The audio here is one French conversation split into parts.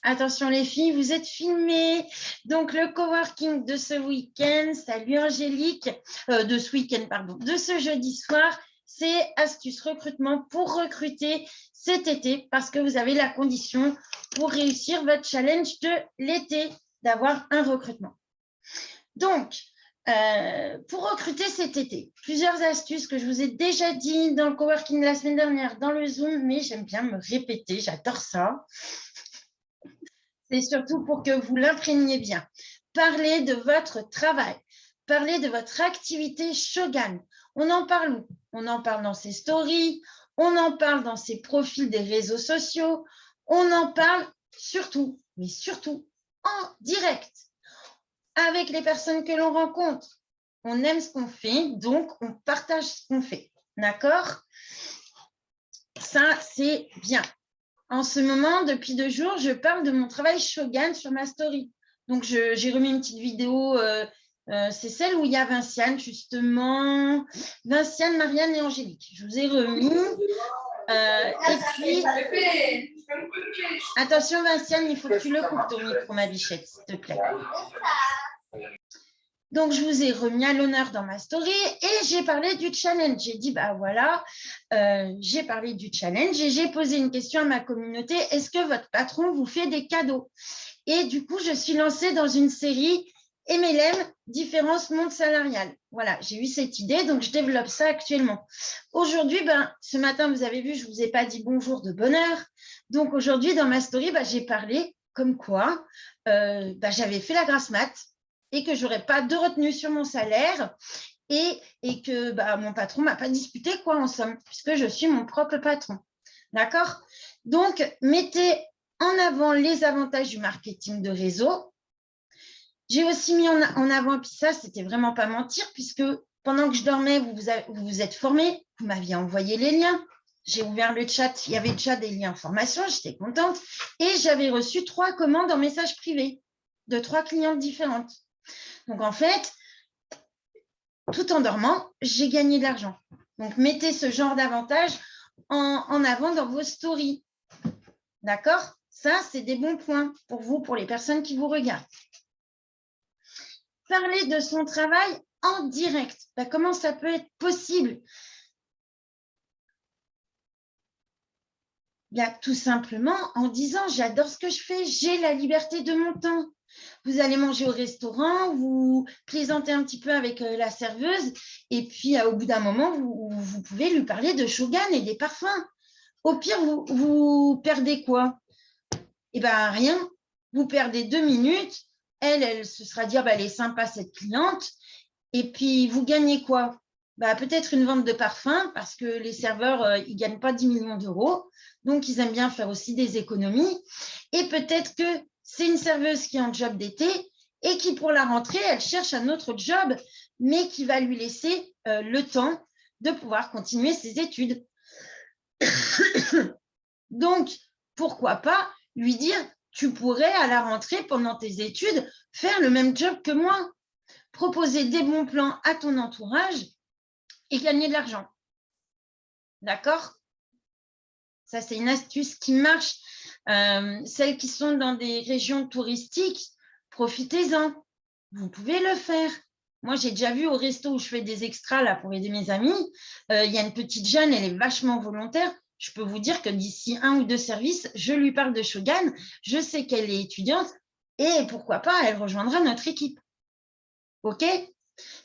Attention les filles, vous êtes filmées. Donc le coworking de ce week-end, salut Angélique, de ce week-end, pardon, de ce jeudi soir, c'est astuce recrutement pour recruter cet été parce que vous avez la condition pour réussir votre challenge de l'été, d'avoir un recrutement. Donc, pour recruter cet été, plusieurs astuces que je vous ai déjà dit dans le coworking la semaine dernière, dans le Zoom, mais j'aime bien me répéter, j'adore ça. C'est surtout pour que vous l'imprégniez bien. Parlez de votre travail, parlez de votre activité Shogun. On en parle où? On en parle dans ses stories, on en parle dans ses profils des réseaux sociaux, on en parle surtout, mais surtout en direct, avec les personnes que l'on rencontre. On aime ce qu'on fait, donc on partage ce qu'on fait. D'accord? Ça, c'est bien. En ce moment, depuis 2 jours, je parle de mon travail Shogun sur ma story. Donc, j'ai remis une petite vidéo. C'est celle où il y a Vinciane, justement. Vinciane, Marianne et Angélique. Je vous ai remis. Et puis, attention, Vinciane, il faut que tu le coupes ton micro, ma bichette, s'il te plaît. Donc, je vous ai remis à l'honneur dans ma story et j'ai parlé du challenge. J'ai dit, bah voilà, j'ai parlé du challenge et j'ai posé une question à ma communauté. Est-ce que votre patron vous fait des cadeaux? Et du coup, je suis lancée dans une série MLM, différence monde salarial. Voilà, j'ai eu cette idée, donc je développe ça actuellement. Aujourd'hui, ce matin, vous avez vu, je ne vous ai pas dit bonjour de bonne heure. Donc aujourd'hui, dans ma story, j'ai parlé comme quoi j'avais fait la grasse mat et que je n'aurais pas de retenue sur mon salaire et que mon patron ne m'a pas disputé, quoi, en somme, puisque je suis mon propre patron. D'accord? Donc, mettez en avant les avantages du marketing de réseau. J'ai aussi mis en avant, puis ça, c'était vraiment pas mentir, puisque pendant que je dormais, vous vous êtes formés, vous m'aviez envoyé les liens. J'ai ouvert le chat, il y avait déjà des liens en formation, j'étais contente. Et j'avais reçu 3 commandes en message privé de 3 clientes différentes. Donc, en fait, tout en dormant, j'ai gagné de l'argent. Donc, mettez ce genre d'avantages en avant dans vos stories. D'accord? Ça, c'est des bons points pour vous, pour les personnes qui vous regardent. Parler de son travail en direct. Comment ça peut être possible? Tout simplement en disant, j'adore ce que je fais, j'ai la liberté de mon temps. Vous allez manger au restaurant, vous plaisantez un petit peu avec la serveuse et puis au bout d'un moment, vous pouvez lui parler de Shogun et des parfums. Au pire, vous perdez quoi? Eh bien, rien. Vous perdez 2 minutes. Elle se sera dit, elle est sympa cette cliente. Et puis, vous gagnez quoi? Peut-être une vente de parfum parce que les serveurs, ils ne gagnent pas 10 millions d'euros. Donc, ils aiment bien faire aussi des économies. Et peut-être que c'est une serveuse qui est en job d'été et qui, pour la rentrée, elle cherche un autre job, mais qui va lui laisser le temps de pouvoir continuer ses études. Donc, pourquoi pas lui dire, tu pourrais à la rentrée, pendant tes études, faire le même job que moi. Proposer des bons plans à ton entourage et gagner de l'argent. D'accord? Ça, c'est une astuce qui marche. Celles qui sont dans des régions touristiques, profitez-en. Vous pouvez le faire. Moi, j'ai déjà vu au resto où je fais des extras là, pour aider mes amis, il y a une petite jeune, elle est vachement volontaire. Je peux vous dire que d'ici 1 ou 2 services, je lui parle de Shogun. Je sais qu'elle est étudiante et pourquoi pas, elle rejoindra notre équipe. OK?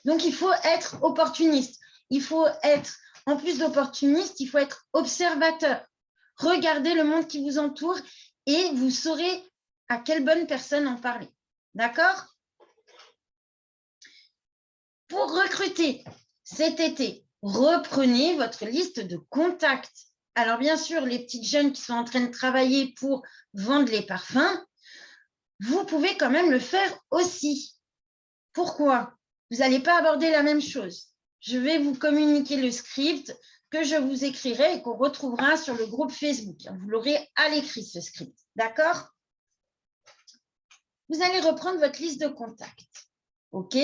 Donc, il faut être opportuniste. Il faut être, en plus d'opportuniste, il faut être observateur. Regardez le monde qui vous entoure et vous saurez à quelle bonne personne en parler. D'accord? Pour recruter cet été, reprenez votre liste de contacts. Alors, bien sûr, les petites jeunes qui sont en train de travailler pour vendre les parfums, vous pouvez quand même le faire aussi. Pourquoi? Vous n'allez pas aborder la même chose. Je vais vous communiquer le script que je vous écrirai et qu'on retrouvera sur le groupe Facebook. Vous l'aurez à l'écrit, ce script. D'accord? Vous allez reprendre votre liste de contacts. OK?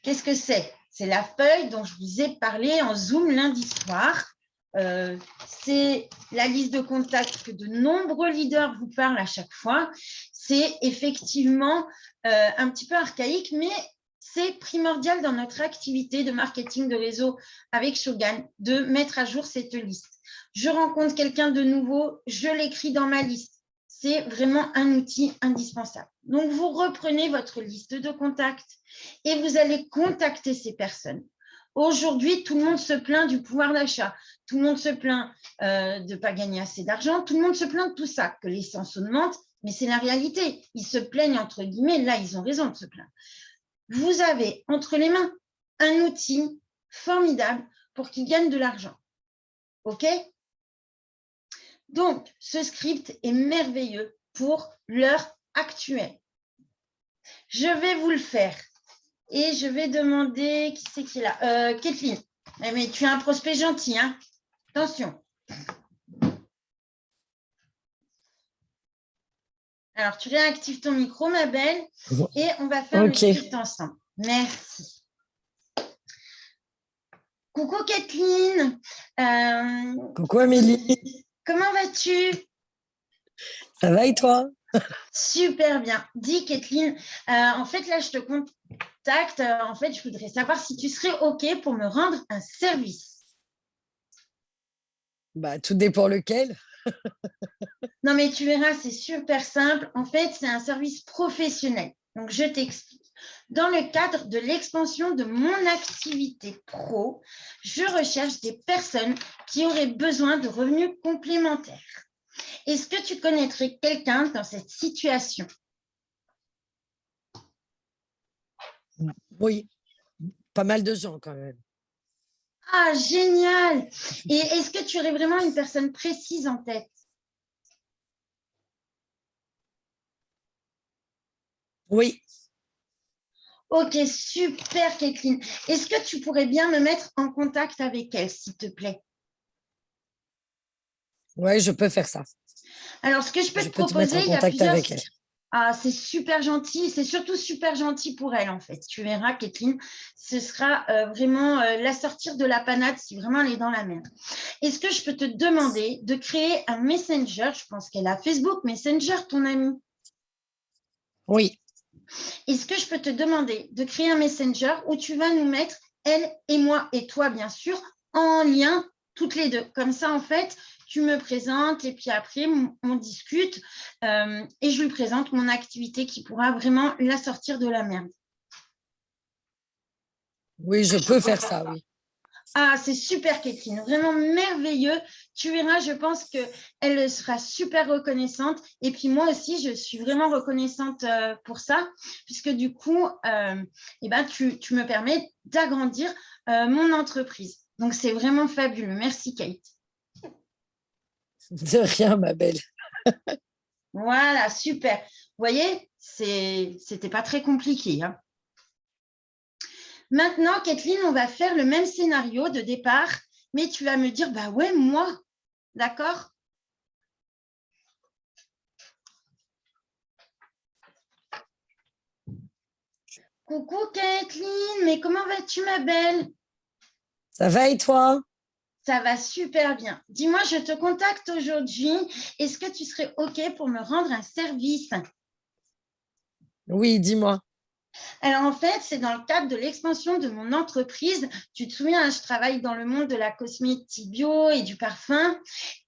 Qu'est-ce que c'est? C'est la feuille dont je vous ai parlé en Zoom lundi soir. c'est la liste de contacts que de nombreux leaders vous parlent à chaque fois. C'est effectivement un petit peu archaïque, mais c'est primordial dans notre activité de marketing de réseau avec Shogun de mettre à jour cette liste. Je rencontre quelqu'un de nouveau, je l'écris dans ma liste. C'est vraiment un outil indispensable. Donc, vous reprenez votre liste de contacts et vous allez contacter ces personnes. Aujourd'hui, tout le monde se plaint du pouvoir d'achat. Tout le monde se plaint de ne pas gagner assez d'argent. Tout le monde se plaint de tout ça, que l'essence augmente, mais c'est la réalité. Ils se plaignent, entre guillemets. Là, ils ont raison de se plaindre. Vous avez entre les mains un outil formidable pour qu'ils gagnent de l'argent. OK? Donc, ce script est merveilleux pour l'heure actuelle. Je vais vous le faire et je vais demander qui c'est qui est là. Kathleen, mais tu es un prospect gentil, hein? Attention. Alors, tu réactives ton micro, ma belle, et on va faire le script ensemble. Merci. Coucou Kathleen. Coucou Amélie. Comment vas-tu? Ça va et toi? Super bien. Dis Kathleen, en fait là je te contacte. En fait, je voudrais savoir si tu serais OK pour me rendre un service. Bah, tout dépend lequel. Non mais tu verras, c'est super simple. En fait, c'est un service professionnel. Donc, je t'explique. Dans le cadre de l'expansion de mon activité pro, je recherche des personnes qui auraient besoin de revenus complémentaires. Est-ce que tu connaîtrais quelqu'un dans cette situation? Oui, pas mal de gens quand même. Ah, génial! Et est-ce que tu aurais vraiment une personne précise en tête? Oui. Ok, super, Kathleen. Est-ce que tu pourrais bien me mettre en contact avec elle, s'il te plaît? Oui, je peux faire ça. Alors, ce que je peux te peux te mettre proposer, en il y a contact plusieurs... avec elle. Ah, c'est super gentil. C'est surtout super gentil pour elle, en fait. Tu verras, Kathleen, ce sera vraiment la sortir de la panade si vraiment elle est dans la merde. Est-ce que je peux te demander de créer un Messenger? Je pense qu'elle a Facebook Messenger, ton amie. Oui. Est-ce que je peux te demander de créer un Messenger où tu vas nous mettre, elle et moi, et toi, bien sûr, en lien toutes les deux. Comme ça, en fait, tu me présentes et puis après, on discute et je lui présente mon activité qui pourra vraiment la sortir de la merde. Oui, je peux faire ça, oui. Ah, c'est super, Kathleen, vraiment merveilleux. Tu verras, je pense qu'elle sera super reconnaissante. Et puis moi aussi, je suis vraiment reconnaissante pour ça, puisque du coup, eh ben, tu me permets d'agrandir mon entreprise. Donc, c'est vraiment fabuleux. Merci, Kate. De rien, ma belle. Voilà, super. Vous voyez, c'était pas très compliqué, hein. Maintenant, Kathleen, on va faire le même scénario de départ, mais tu vas me dire, bah ouais, moi, d'accord? Coucou Kathleen, mais comment vas-tu, ma belle? Ça va et toi? Ça va super bien. Dis-moi, je te contacte aujourd'hui. Est-ce que tu serais OK pour me rendre un service? Oui, dis-moi. Alors, en fait, c'est dans le cadre de l'expansion de mon entreprise. Tu te souviens, je travaille dans le monde de la cosmétique bio et du parfum.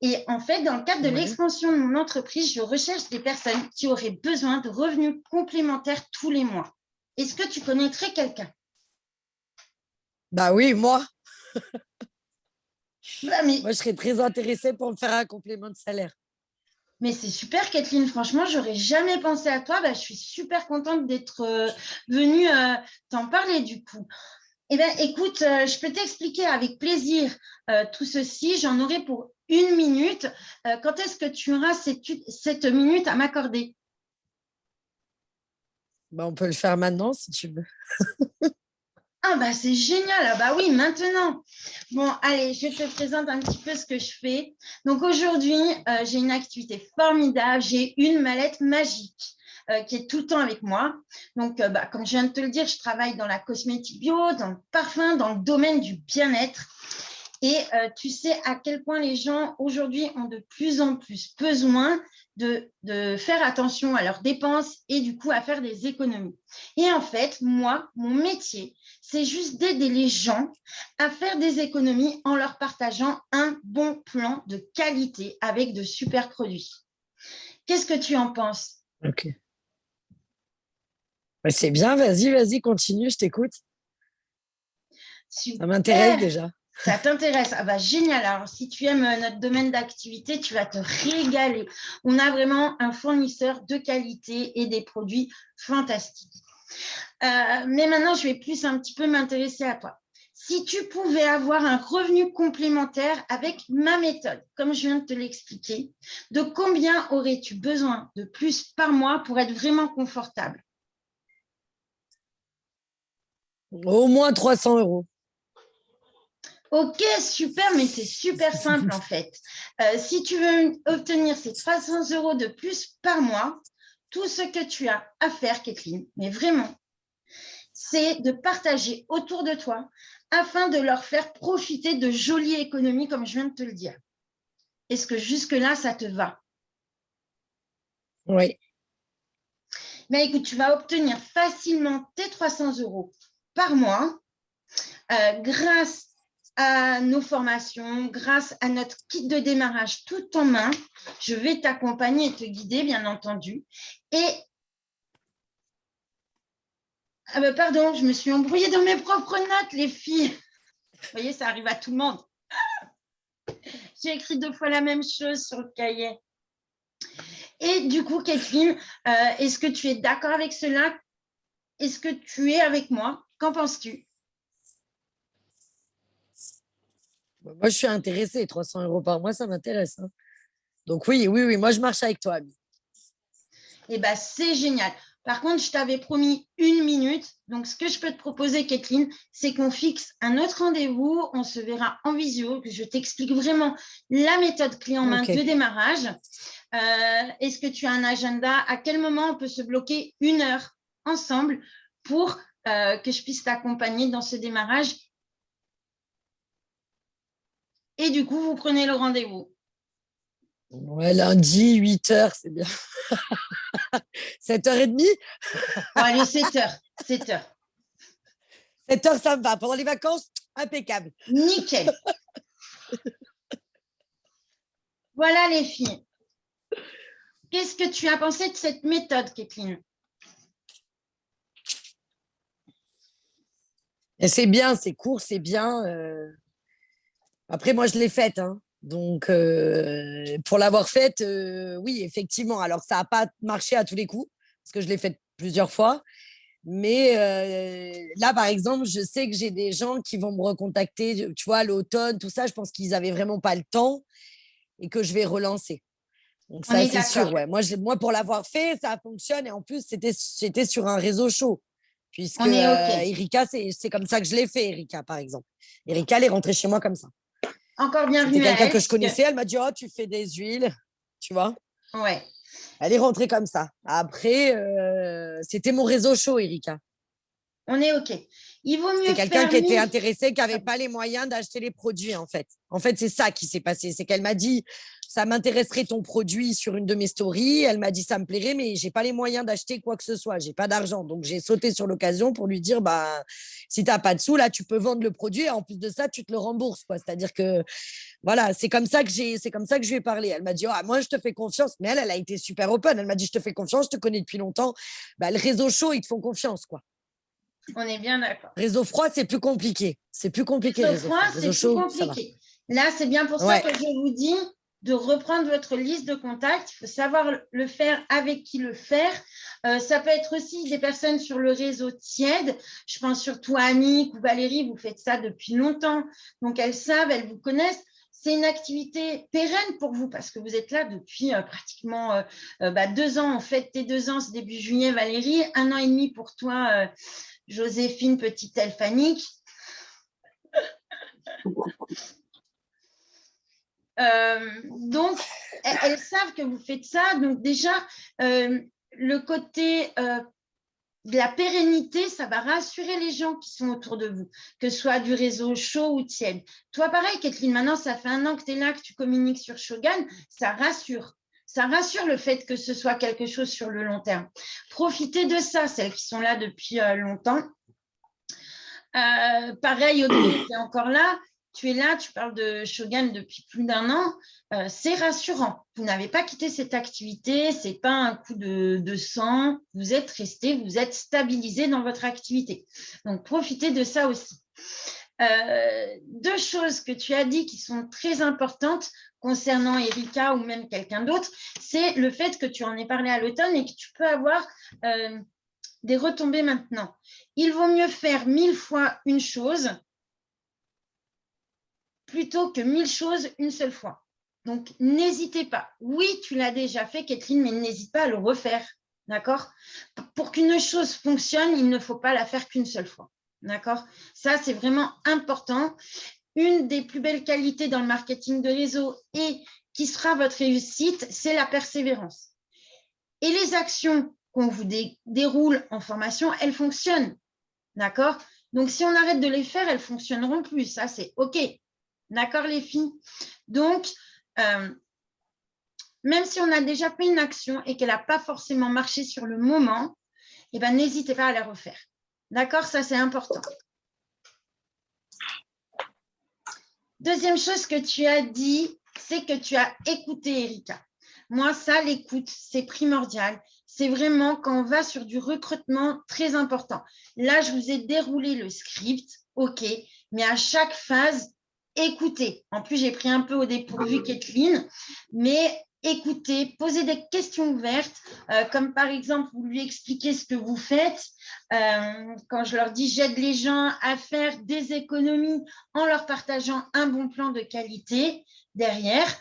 Et en fait, dans le cadre de l'expansion de mon entreprise, je recherche des personnes qui auraient besoin de revenus complémentaires tous les mois. Est-ce que tu connaîtrais quelqu'un? Bah oui, moi. Bah, mais... Moi, je serais très intéressée pour me faire un complément de salaire. Mais c'est super, Kathleen. Franchement, j'aurais jamais pensé à toi. Bah, je suis super contente d'être venue t'en parler du coup. Eh bien, écoute, je peux t'expliquer avec plaisir tout ceci. J'en aurai pour 1 minute. Quand est-ce que tu auras cette minute à m'accorder? Bah, on peut le faire maintenant si tu veux. Ah bah c'est génial, ah bah oui, maintenant. Bon, allez, je te présente un petit peu ce que je fais. Donc aujourd'hui, j'ai une activité formidable, j'ai une mallette magique qui est tout le temps avec moi. Donc, bah, comme je viens de te le dire, je travaille dans la cosmétique bio, dans le parfum, dans le domaine du bien-être. Et tu sais à quel point les gens aujourd'hui ont de plus en plus besoin de faire attention à leurs dépenses et du coup à faire des économies. Et en fait, moi, mon métier, c'est juste d'aider les gens à faire des économies en leur partageant un bon plan de qualité avec de super produits. Qu'est-ce que tu en penses? Ok. Bah, c'est bien, vas-y, continue, je t'écoute. Ça m'intéresse Super! déjà. Ça t'intéresse? Ah bah génial. Alors, si tu aimes notre domaine d'activité, tu vas te régaler. On a vraiment un fournisseur de qualité et des produits fantastiques. Mais maintenant, je vais plus un petit peu m'intéresser à toi. Si tu pouvais avoir un revenu complémentaire avec ma méthode, comme je viens de te l'expliquer, de combien aurais-tu besoin de plus par mois pour être vraiment confortable? Au moins 300 euros. Ok, super, mais c'est super simple en fait. Si tu veux obtenir ces 300 € de plus par mois, tout ce que tu as à faire, Kathleen, mais vraiment, c'est de partager autour de toi afin de leur faire profiter de jolies économies, comme je viens de te le dire. Est-ce que jusque-là, ça te va? Oui. Mais écoute, tu vas obtenir facilement tes 300 € par mois grâce à nos formations, grâce à notre kit de démarrage tout en main. Je vais t'accompagner et te guider, bien entendu. Et, pardon, je me suis embrouillée dans mes propres notes, les filles. Vous voyez, ça arrive à tout le monde. J'ai écrit 2 fois la même chose sur le cahier. Et du coup, Kathleen, est-ce que tu es d'accord avec cela? Est-ce que tu es avec moi? Qu'en penses-tu? Moi, je suis intéressée. 300 euros par mois, ça m'intéresse, hein. Donc oui, moi, je marche avec toi, Ami. Eh bien, c'est génial. Par contre, je t'avais promis 1 minute. Donc, ce que je peux te proposer, Kathleen, c'est qu'on fixe un autre rendez-vous. On se verra en visio, que je t'explique vraiment la méthode clé en main Ok. de démarrage. Est-ce que tu as un agenda? À quel moment on peut se bloquer 1 heure ensemble pour que je puisse t'accompagner dans ce démarrage? Et du coup, vous prenez le rendez-vous. Ouais, lundi, 8h, c'est bien. 7h30? Bon, allez, 7 heures. 7 heures. 7h, ça me va. Pendant les vacances, impeccable. Nickel. Voilà les filles. Qu'est-ce que tu as pensé de cette méthode, Kathleen? Et c'est bien, c'est court, c'est bien. Après, moi, je l'ai faite, hein. Donc, pour l'avoir faite, oui, effectivement. Alors, ça n'a pas marché à tous les coups, parce que je l'ai faite plusieurs fois. Mais là, par exemple, je sais que j'ai des gens qui vont me recontacter, tu vois, à l'automne, tout ça. Je pense qu'ils n'avaient vraiment pas le temps et que je vais relancer. Donc, On ça, est c'est sûr. d'accord. Ouais. Moi, pour l'avoir fait, ça fonctionne. Et en plus, c'était sur un réseau chaud. Puisque On est OK. Erika, c'est comme ça que je l'ai fait, Erika, par exemple. Erika, elle est rentrée chez moi comme ça. Encore C'était bienvenue à quelqu'un elle, que je puisque... connaissais. Elle m'a dit, oh, tu fais des huiles, tu vois. Ouais, Elle est rentrée comme ça. Après, c'était mon réseau chaud, Erika. on est OK. Il vaut C'était mieux quelqu'un faire qui était 1000... intéressé, qui n'avait pas les moyens d'acheter les produits, en fait. En fait, c'est ça qui s'est passé. C'est qu'elle m'a dit, ça m'intéresserait ton produit sur une de mes stories. Elle m'a dit, ça me plairait, mais j'ai pas les moyens d'acheter quoi que ce soit. J'ai pas d'argent. Donc, j'ai sauté sur l'occasion pour lui dire, bah, si tu n'as pas de sous, là, tu peux vendre le produit. Et en plus de ça, tu te le rembourses, quoi. C'est-à-dire que, voilà, c'est comme ça que je lui ai parlé. Elle m'a dit, ah, moi, je te fais confiance. Mais elle a été super open. Elle m'a dit, je te fais confiance, je te connais depuis longtemps. Bah, le réseau chaud, ils te font confiance, quoi. On est bien d'accord. Réseau froid, c'est plus compliqué. C'est plus compliqué, Réseau réseau froid, froid. c'est Réseau plus chaud, ça va. compliqué. Là, c'est bien pour ça Ouais. que je vous dis de reprendre votre liste de contacts. Il faut savoir le faire, avec qui le faire. Ça peut être aussi des personnes sur le réseau tiède. Je pense surtout à Annick ou Valérie, vous faites ça depuis longtemps. Donc, elles savent, elles vous connaissent. C'est une activité pérenne pour vous parce que vous êtes là depuis pratiquement 2 ans. En fait, tes 2 ans, c'est début juillet, Valérie. 1 an et demi pour toi, Joséphine, petite elfanique. Donc, elles savent que vous faites ça. Donc, déjà, le côté de la pérennité, ça va rassurer les gens qui sont autour de vous, que ce soit du réseau chaud ou tiède. Toi, pareil, Kathleen, maintenant, ça fait 1 an que tu es là, que tu communiques sur Shogun, ça rassure. Ça rassure le fait que ce soit quelque chose sur le long terme. Profitez de ça, celles qui sont là depuis longtemps. Pareil, Audrey, tu es encore là. Tu es là, tu parles de Shogun depuis plus d'1 an. C'est rassurant. Vous n'avez pas quitté cette activité. Ce n'est pas un coup de sang. Vous êtes resté, vous êtes stabilisé dans votre activité. Donc, profitez de ça aussi. 2 choses que tu as dit qui sont très importantes concernant Erika ou même quelqu'un d'autre, c'est le fait que tu en aies parlé à l'automne et que tu peux avoir des retombées maintenant. Il vaut mieux faire 1000 fois une chose plutôt que 1000 choses une seule fois. Donc, n'hésitez pas. Oui, tu l'as déjà fait, Kathleen, mais n'hésite pas à le refaire. D'accord? Pour qu'une chose fonctionne, il ne faut pas la faire qu'une seule fois. D'accord? Ça, c'est vraiment important. Une des plus belles qualités dans le marketing de réseau et qui sera votre réussite, c'est la persévérance. Et les actions qu'on vous déroule en formation, elles fonctionnent. D'accord? Donc, si on arrête de les faire, elles ne fonctionneront plus. Ça, c'est OK. D'accord, les filles? Donc, même si on a déjà fait une action et qu'elle n'a pas forcément marché sur le moment, eh ben, n'hésitez pas à la refaire. D'accord? Ça, c'est important. Deuxième chose que tu as dit, c'est que tu as écouté Erika. Moi, ça, l'écoute, c'est primordial. C'est vraiment quand on va sur du recrutement très important. Là, je vous ai déroulé le script, OK, mais à chaque phase, écoutez. En plus, j'ai pris un peu au dépourvu Kathleen, mais écoutez, posez des questions ouvertes, comme par exemple, vous lui expliquez ce que vous faites. Quand je leur dis, j'aide les gens à faire des économies en leur partageant un bon plan de qualité derrière.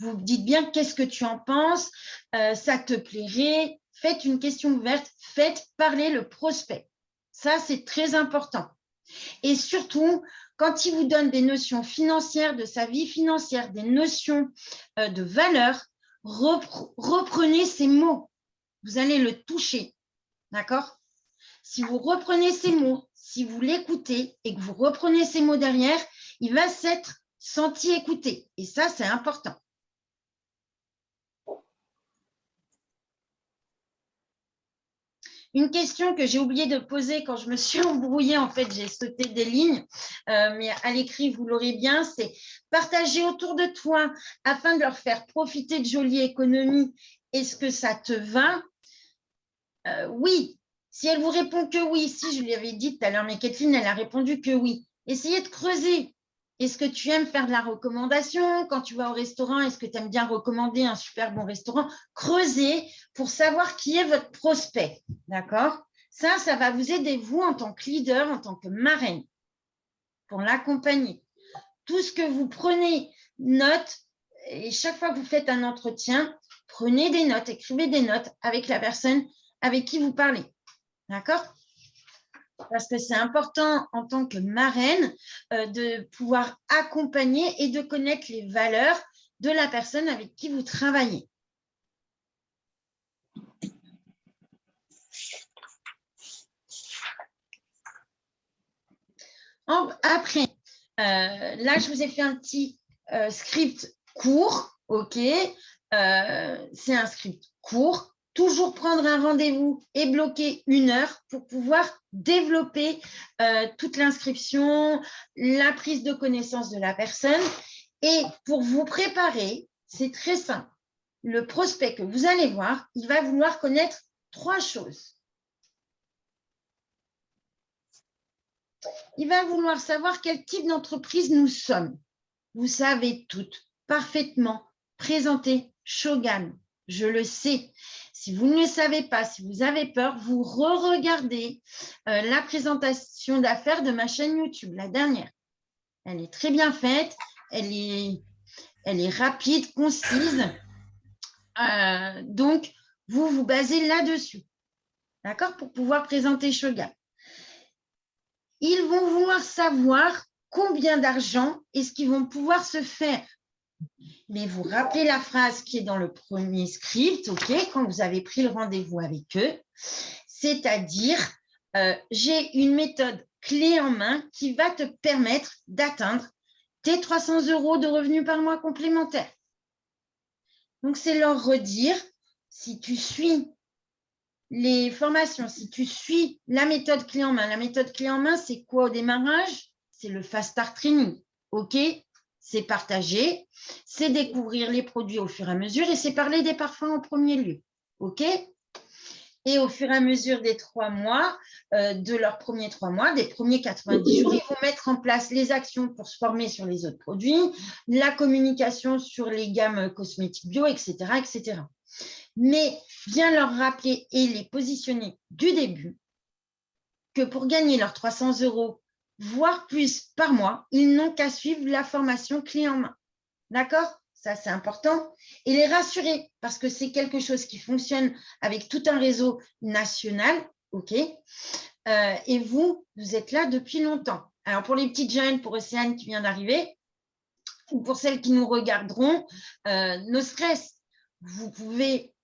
Vous dites bien qu'est-ce que tu en penses, ça te plairait. Faites une question ouverte, faites parler le prospect. Ça, c'est très important. Et surtout, quand il vous donne des notions financières de sa vie financière, des notions de valeur, reprenez ces mots. Vous allez le toucher. D'accord? Si vous reprenez ces mots, si vous l'écoutez et que vous reprenez ces mots derrière, il va s'être senti écouté. Et ça, c'est important. Une question que j'ai oublié de poser quand je me suis embrouillée, en fait, j'ai sauté des lignes, mais à l'écrit, vous l'aurez bien, c'est partager autour de toi afin de leur faire profiter de jolies économies. Est-ce que ça te va? Oui. Si elle vous répond que oui, si je lui avais dit tout à l'heure, mais Kathleen, elle a répondu que oui. Essayez de creuser. Est-ce que tu aimes faire de la recommandation? Quand tu vas au restaurant, est-ce que tu aimes bien recommander un super bon restaurant? Creusez pour savoir qui est votre prospect. D'accord? Ça va vous aider, vous, en tant que leader, en tant que marraine, pour l'accompagner. Tout ce que vous prenez note, et chaque fois que vous faites un entretien, prenez des notes, écrivez des notes avec la personne avec qui vous parlez. D'accord? Parce que c'est important en tant que marraine de pouvoir accompagner et de connaître les valeurs de la personne avec qui vous travaillez. Après, là, je vous ai fait un petit script court, OK? C'est un script court. Toujours prendre un rendez-vous et bloquer 1 heure pour pouvoir développer toute l'inscription, la prise de connaissance de la personne. Et pour vous préparer, c'est très simple. Le prospect que vous allez voir, il va vouloir connaître 3 choses. Il va vouloir savoir quel type d'entreprise nous sommes. Vous savez toutes parfaitement présenter Shogun. Je le sais. Si vous ne le savez pas, si vous avez peur, vous re-regardez la présentation d'affaires de ma chaîne YouTube, la dernière. Elle est très bien faite, elle est rapide, concise. Donc, vous vous basez là-dessus, d'accord, pour pouvoir présenter Shogun. Ils vont vouloir savoir combien d'argent est-ce qu'ils vont pouvoir se faire. Mais vous rappelez la phrase qui est dans le premier script, OK, quand vous avez pris le rendez-vous avec eux, C'est-à-dire, j'ai une méthode clé en main qui va te permettre d'atteindre tes 300 € de revenus par mois complémentaires. Donc, c'est leur redire, si tu suis les formations, si tu suis la méthode clé en main. La méthode clé en main, c'est quoi au démarrage? C'est le Fast Start Training. OK? C'est partager, c'est découvrir les produits au fur et à mesure et c'est parler des parfums en premier lieu. OK? Et au fur et à mesure des 3 mois, de leurs premiers 3 mois, des premiers 90 jours, ils vont mettre en place les actions pour se former sur les autres produits, la communication sur les gammes cosmétiques bio, etc., etc. Mais bien leur rappeler et les positionner du début que pour gagner leurs 300 €, voire plus par mois, ils n'ont qu'à suivre la formation clé en main. D'accord? Ça, c'est important. Et les rassurer, parce que c'est quelque chose qui fonctionne avec tout un réseau national. OK? Et vous êtes là depuis longtemps. Alors, pour les petites jeunes, pour Océane qui vient d'arriver, ou pour celles qui nous regarderont, no stress. Vous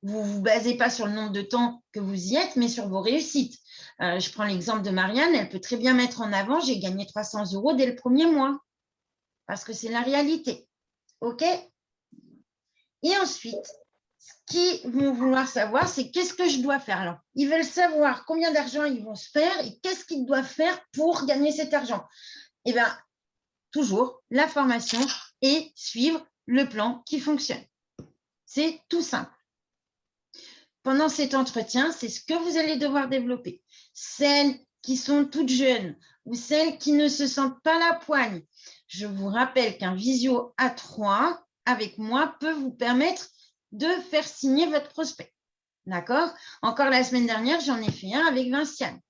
vous basez pas sur le nombre de temps que vous y êtes, mais sur vos réussites. Je prends l'exemple de Marianne, elle peut très bien mettre en avant, j'ai gagné 300 € dès le premier mois, parce que c'est la réalité. OK? Et ensuite, ce qu'ils vont vouloir savoir, c'est qu'est-ce que je dois faire. Alors, ils veulent savoir combien d'argent ils vont se faire et qu'est-ce qu'ils doivent faire pour gagner cet argent. Eh bien, toujours la formation et suivre le plan qui fonctionne. C'est tout simple. Pendant cet entretien, c'est ce que vous allez devoir développer. Celles qui sont toutes jeunes ou celles qui ne se sentent pas la poigne, je vous rappelle qu'un visio A3 avec moi peut vous permettre de faire signer votre prospect. D'accord? Encore la semaine dernière, j'en ai fait un avec Vinciane.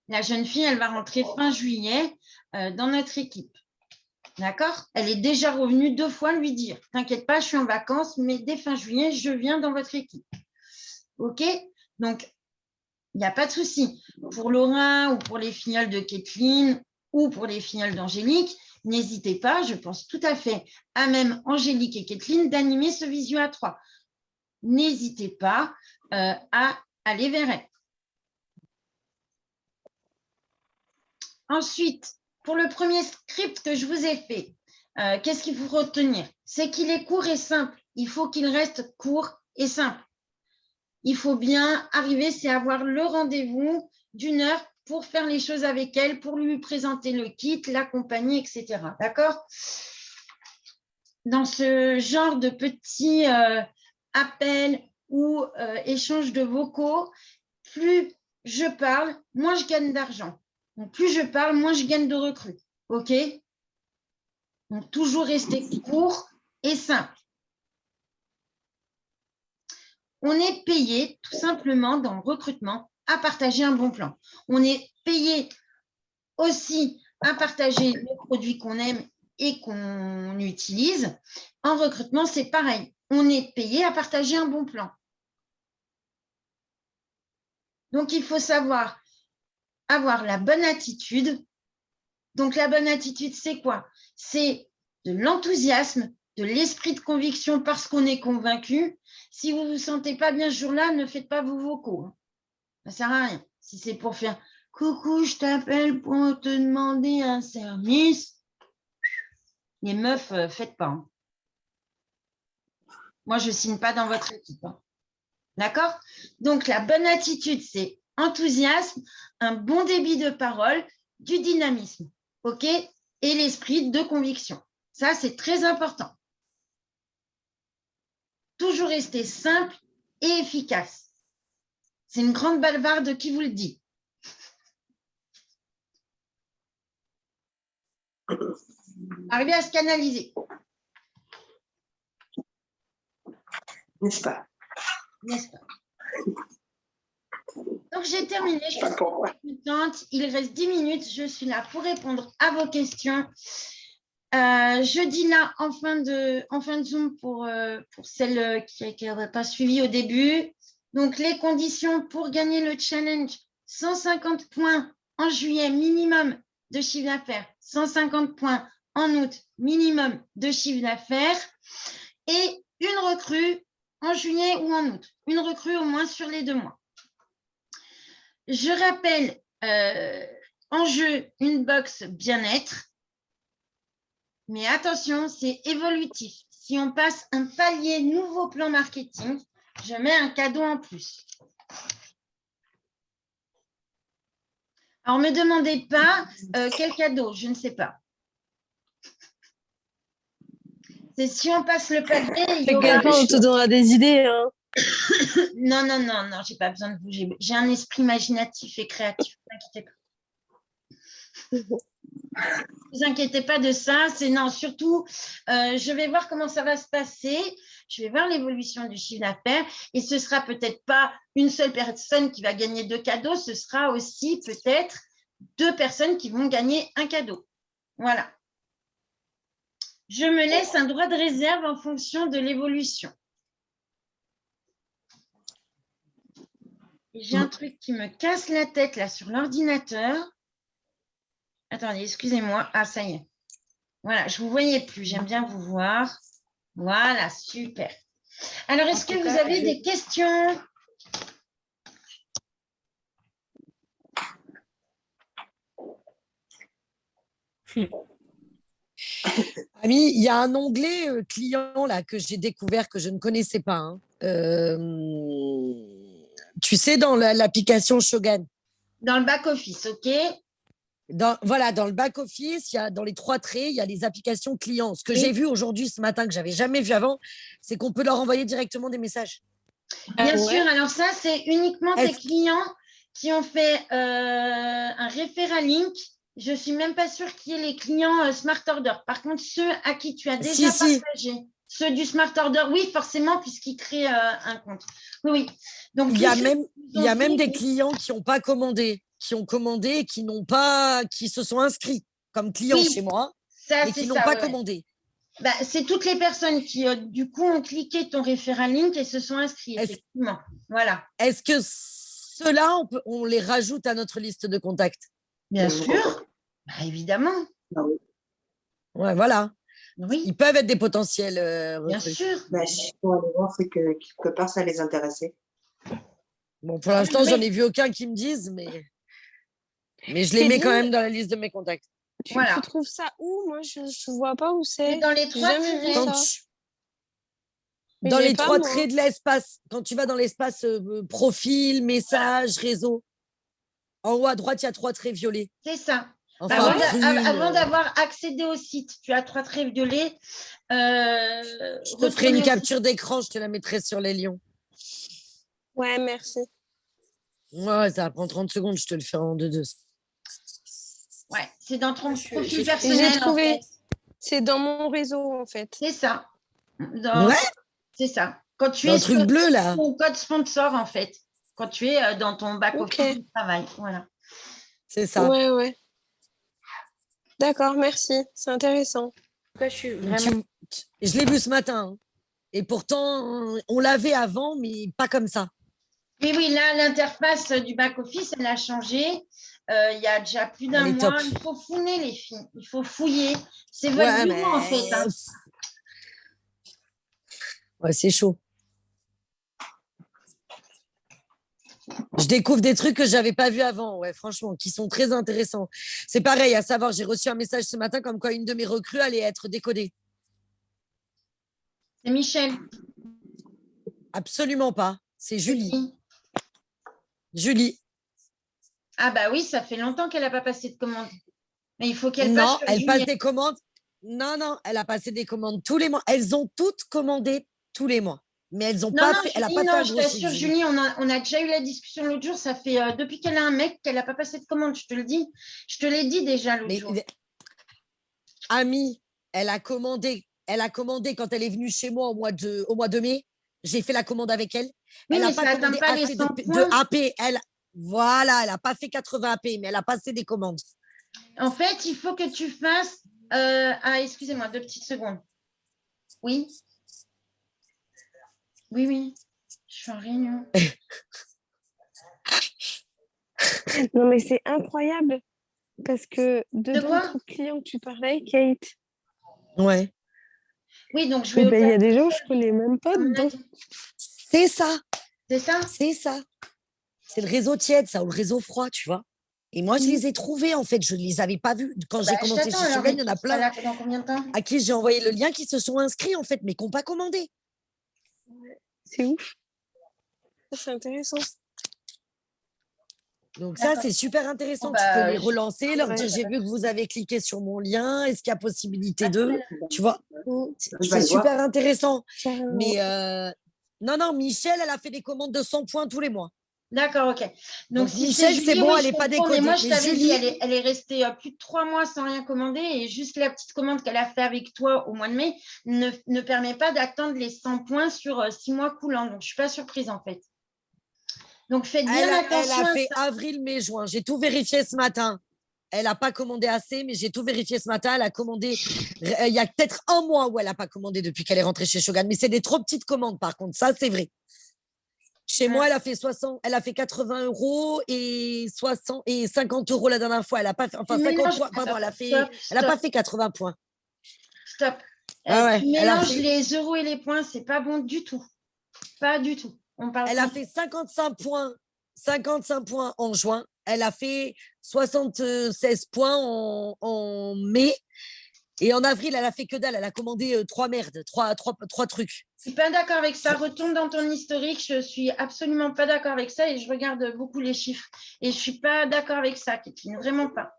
La jeune fille, elle va rentrer fin juillet dans notre équipe. D'accord? Elle est déjà revenue 2 fois lui dire « T'inquiète pas, je suis en vacances, mais dès fin juillet, je viens dans votre équipe. » OK? Donc, il n'y a pas de souci. Pour Laura ou pour les filleuls de Kathleen ou pour les filleuls d'Angélique, n'hésitez pas, je pense tout à fait à même Angélique et Kathleen d'animer ce visio à 3. N'hésitez pas à aller vers elles. Ensuite, pour le premier script que je vous ai fait, qu'est-ce qu'il faut retenir? C'est qu'il est court et simple. Il faut qu'il reste court et simple. Il faut bien arriver, c'est avoir le rendez-vous d'1 heure pour faire les choses avec elle, pour lui présenter le kit, l'accompagner, etc. D'accord? Dans ce genre de petits appels ou échanges de vocaux, plus je parle, moins je gagne d'argent. Donc, plus je parle, moins je gagne de recrues. OK? Donc, toujours rester court et simple. On est payé tout simplement dans le recrutement à partager un bon plan. On est payé aussi à partager les produits qu'on aime et qu'on utilise. En recrutement, c'est pareil. On est payé à partager un bon plan. Donc, il faut savoir avoir la bonne attitude. Donc, la bonne attitude, c'est quoi? C'est de l'enthousiasme, de l'esprit de conviction parce qu'on est convaincu. Si vous ne vous sentez pas bien ce jour-là, ne faites pas vos vocaux. Ça ne sert à rien. Si c'est pour faire « Coucou, je t'appelle pour te demander un service », les meufs, faites pas. Hein. Moi, je ne signe pas dans votre équipe. Hein. D'accord? Donc, la bonne attitude, c'est enthousiasme, un bon débit de parole, du dynamisme. OK? Et l'esprit de conviction. Ça, c'est très important. Toujours rester simple et efficace. C'est une grande bavarde qui vous le dit. Arriver à se canaliser. N'est-ce pas? N'est-ce pas? Donc, j'ai terminé. Je suis contente. Il reste 10 minutes. Je suis là pour répondre à vos questions. Je dis là en fin de Zoom pour celles qui n'auraient pas suivi au début. Donc, les conditions pour gagner le challenge, 150 points en juillet minimum de chiffre d'affaires, 150 points en août minimum de chiffre d'affaires et une recrue en juillet ou en août. Une recrue au moins sur les 2 mois. Je rappelle, en jeu, une box bien-être. Mais attention, c'est évolutif. Si on passe un palier nouveau plan marketing, je mets un cadeau en plus. Alors, ne me demandez pas quel cadeau, je ne sais pas. C'est si on passe le palier, il y aura... T'inquiète pas, on te donnera des idées. Hein. Non, non, non, non, j'ai pas besoin de bouger. J'ai un esprit imaginatif et créatif. Ne vous inquiétez pas de ça. C'est non, surtout, je vais voir comment ça va se passer. Je vais voir l'évolution du chiffre d'affaires et ce sera peut-être pas une seule personne qui va gagner 2 cadeaux. Ce sera aussi peut-être 2 personnes qui vont gagner un cadeau. Voilà. Je me laisse un droit de réserve en fonction de l'évolution. J'ai un truc qui me casse la tête là sur l'ordinateur. Attendez, excusez-moi. Ah, ça y est. Voilà, je ne vous voyais plus. J'aime bien vous voir. Voilà, super. Alors, est-ce que vous avez des questions? Ami, il y a un onglet client là que j'ai découvert que je ne connaissais pas. Hein. Tu sais, dans l'application Shogun. Dans le back-office, OK? Voilà, dans le back-office, dans les 3 traits, il y a les applications clients. Ce que j'ai vu aujourd'hui, ce matin, que je n'avais jamais vu avant, c'est qu'on peut leur envoyer directement des messages. Bien sûr. Alors ça, c'est uniquement tes clients qui ont fait un référent link. Je ne suis même pas sûre qu'il y ait les clients Smart Order. Par contre, ceux à qui tu as déjà partagé, ceux du Smart Order, oui, forcément, puisqu'ils créent un compte. Oui, oui. Donc, il y a même des clients qui n'ont pas commandé, qui ont commandé et qui se sont inscrits comme clients chez moi, mais qui n'ont pas commandé. Bah, c'est toutes les personnes qui, du coup, ont cliqué ton référent link et se sont inscrits, effectivement. Voilà. Est-ce que ceux-là, on les rajoute à notre liste de contacts? Bien sûr. Bah, évidemment. Ouais, voilà. Oui. Ils peuvent être des potentiels Bien recrues. sûr. Bah, si on va aller voir, c'est que quelque part, ça les intéressait. Bon, pour l'instant, j'en ai vu aucun qui me disent, mais je les mets quand même dans la liste de mes contacts. Tu trouves ça où? Moi, je ne vois pas où c'est. Dans les 3 traits. Dans les 3 traits de l'espace, quand tu vas dans l'espace profil, message, réseau, en haut à droite, il y a 3 traits violets. C'est ça. Enfin, avant d'avoir accédé au site, tu as 3 traits violets. Je te ferai une capture d'écran, je te la mettrai sur les lions. Ouais, merci. Ouais, ça va prendre 30 secondes, je te le fais en 2-2. Ouais, c'est dans ton profil personnel. J'ai trouvé. En fait. C'est dans mon réseau, en fait. C'est ça. Ouais. C'est ça. Quand tu dans es le truc bleu, là. Ton code sponsor, en fait. Quand tu es dans ton back-office de travail. Voilà. C'est ça. Ouais, ouais. D'accord, merci. C'est intéressant. Je l'ai vu ce matin. Hein. Et pourtant, on l'avait avant, mais pas comme ça. Oui, là, l'interface du back-office, elle a changé. Il y a déjà plus d'un mois. Top. Il faut fouiner, les filles. Il faut fouiller. C'est votre bureau, en fait. Hein. Ouais, c'est chaud. Je découvre des trucs que je n'avais pas vus avant, ouais, franchement, qui sont très intéressants. C'est pareil, à savoir, j'ai reçu un message ce matin comme quoi une de mes recrues allait être décodée. C'est Michel. Absolument pas. C'est Julie. Julie. Ah bah oui, ça fait longtemps qu'elle n'a pas passé de commande. Mais il faut qu'elle passe. Non, elle passe des commandes. Non, elle a passé des commandes tous les mois. Elles ont toutes commandé tous les mois. Mais elles n'ont pas fait. Elle a pas fait un je t'assure, Julie, on a déjà eu la discussion l'autre jour. Ça fait depuis qu'elle a un mec qu'elle n'a pas passé de commande. Je te le dis. Je te l'ai dit déjà l'autre jour. Amie, elle a commandé quand elle est venue chez moi au mois de mai. J'ai fait la commande avec elle. Oui, elle n'a pas commandé assez de AP. Elle n'a pas fait 80 AP, mais elle a passé des commandes. En fait, il faut que tu fasses. Excusez-moi, 2 petites secondes. Oui. Oui. Je suis en réunion. Non, mais c'est incroyable. Parce que dedans le client que tu parlais, Kate. Ouais. Oui, donc je vais. Il y a des gens que je ne connais même pas dedans. C'est ça. C'est ça. C'est ça. C'est le réseau tiède, ça, ou le réseau froid, tu vois. Et moi, je les ai trouvés, en fait. Je ne les avais pas vus. Quand j'ai commencé chez Shogun, il y en a plein Dans combien de temps à qui j'ai envoyé le lien qui se sont inscrits, en fait, mais qui n'ont pas commandé. C'est ouf. C'est intéressant. Donc ça, c'est super intéressant. Tu peux les relancer, leur dire, j'ai vu que vous avez cliqué sur mon lien. Est-ce qu'il y a possibilité de… Tu vois, c'est super intéressant. Mais non, Michel, elle a fait des commandes de 100 points tous les mois. D'accord, ok. Donc si Michel, c'est bon, elle n'est pas décodée. Mais moi, je t'avais dit, elle est restée plus de 3 mois sans rien commander et juste la petite commande qu'elle a fait avec toi au mois de mai ne permet pas d'attendre les 100 points sur 6 mois coulants. Donc, je ne suis pas surprise en fait. Donc, faites bien attention. Elle a fait avril, mai, juin. J'ai tout vérifié ce matin. Elle n'a pas commandé assez, mais j'ai tout vérifié ce matin. Elle a commandé. Il y a peut-être un mois où elle n'a pas commandé depuis qu'elle est rentrée chez Shogun. Mais c'est des trop petites commandes, par contre. Ça, c'est vrai. Chez moi, elle a fait 80 € et 50 € la dernière fois. Elle n'a pas fait, enfin 50 points. Pardon, elle n'a pas fait 80 points. Stop. Tu mélanges les euros et les points, c'est pas bon du tout. Pas du tout. Elle a fait 55 points en juin. Elle a fait 76 points en mai. Et en avril, elle a fait que dalle. Elle a commandé trois trucs. Je suis pas d'accord avec ça. Retourne dans ton historique. Je suis absolument pas d'accord avec ça et je regarde beaucoup les chiffres. Et je suis pas d'accord avec ça, Kathleen. Vraiment pas.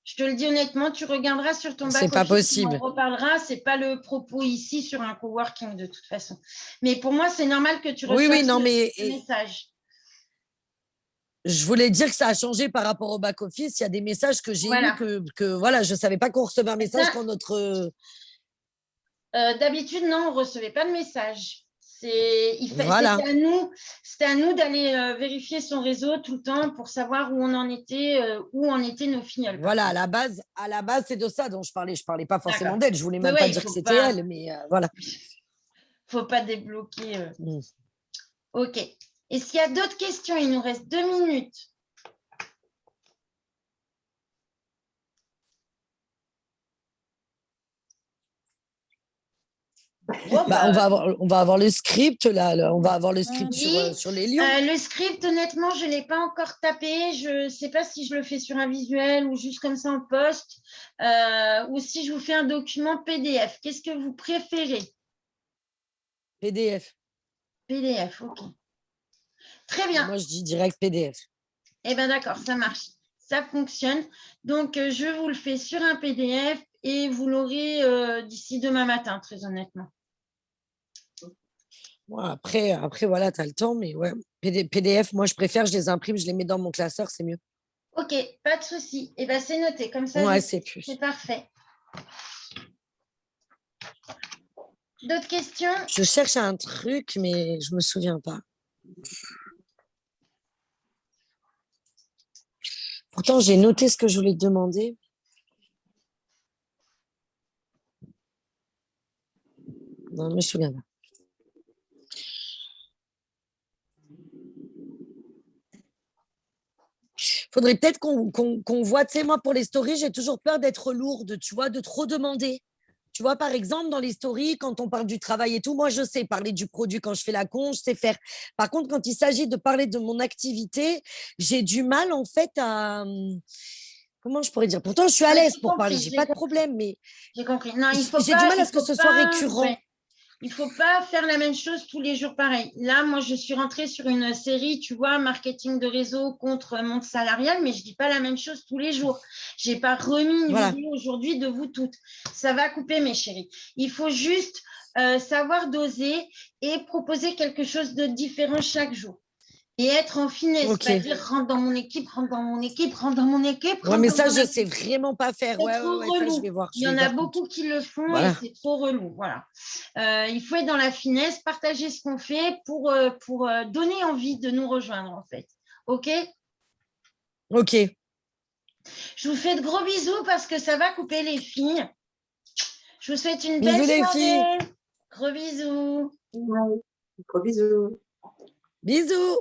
Je te le dis honnêtement, tu regarderas sur ton back-office. C'est pas possible. On en reparlera. C'est pas le propos ici sur un coworking de toute façon. Mais pour moi, c'est normal que tu reçoives ce message. Je voulais dire que ça a changé par rapport au back-office. Il y a des messages que j'ai eus que voilà, je ne savais pas qu'on recevait un message quand notre… D'habitude, non, on ne recevait pas de message. C'était à nous d'aller vérifier son réseau tout le temps pour savoir où en étaient nos filleuls. Voilà, à la base, c'est de ça dont je parlais. Je ne parlais pas forcément d'elle. Je ne voulais même pas dire que c'était elle, mais voilà. Il ne faut pas débloquer. OK. Est-ce qu'il y a d'autres questions? Il nous reste 2 minutes. On va avoir le script là. On va avoir le script sur les lions. Le script, honnêtement, je ne l'ai pas encore tapé. Je ne sais pas si je le fais sur un visuel ou juste comme ça en poste ou si je vous fais un document PDF. Qu'est-ce que vous préférez? PDF. PDF, OK. Très bien. Moi, je dis direct PDF. Eh bien, d'accord, ça marche. Ça fonctionne. Donc, je vous le fais sur un PDF et vous l'aurez d'ici demain matin, très honnêtement. Ouais, après voilà, tu as le temps, mais ouais, PDF, moi, je préfère, je les imprime, je les mets dans mon classeur, c'est mieux. OK, pas de souci. Eh bien, c'est noté. Comme ça, ouais, c'est parfait. D'autres questions? Je cherche un truc, mais je ne me souviens pas. Pourtant, j'ai noté ce que je voulais te demander. Non, je ne me souviens pas. Faudrait peut-être qu'on voit, tu sais, moi, pour les stories, j'ai toujours peur d'être lourde, tu vois, de trop demander. Tu vois, par exemple, dans les stories, quand on parle du travail et tout, moi, je sais parler du produit quand je fais la con, je sais faire. Par contre, quand il s'agit de parler de mon activité, j'ai du mal, en fait, à… Comment je pourrais dire? Pourtant, je suis à l'aise pour parler, j'ai pas de problème, mais… J'ai compris. Non, il faut j'ai du mal à ce que ce soit récurrent. Ouais. Il ne faut pas faire la même chose tous les jours pareil. Là, moi, je suis rentrée sur une série, tu vois, marketing de réseau contre monde salarial, mais je ne dis pas la même chose tous les jours. Je n'ai pas remis une vidéo aujourd'hui de vous toutes. Ça va couper, mes chéris. Il faut juste savoir doser et proposer quelque chose de différent chaque jour. Et être en finesse, c'est-à-dire rentre dans mon équipe, rentre dans mon équipe, rentre dans mon équipe. Ouais, mais ça, je ne sais vraiment pas faire. Ouais, ça, je vais voir. Il y en a beaucoup qui le font et c'est trop relou. Voilà. Il faut être dans la finesse, partager ce qu'on fait pour donner envie de nous rejoindre, en fait. OK? OK. Je vous fais de gros bisous parce que ça va couper les filles. Je vous souhaite une belle soirée. Les filles. Gros bisous. Gros bisous. Bisous.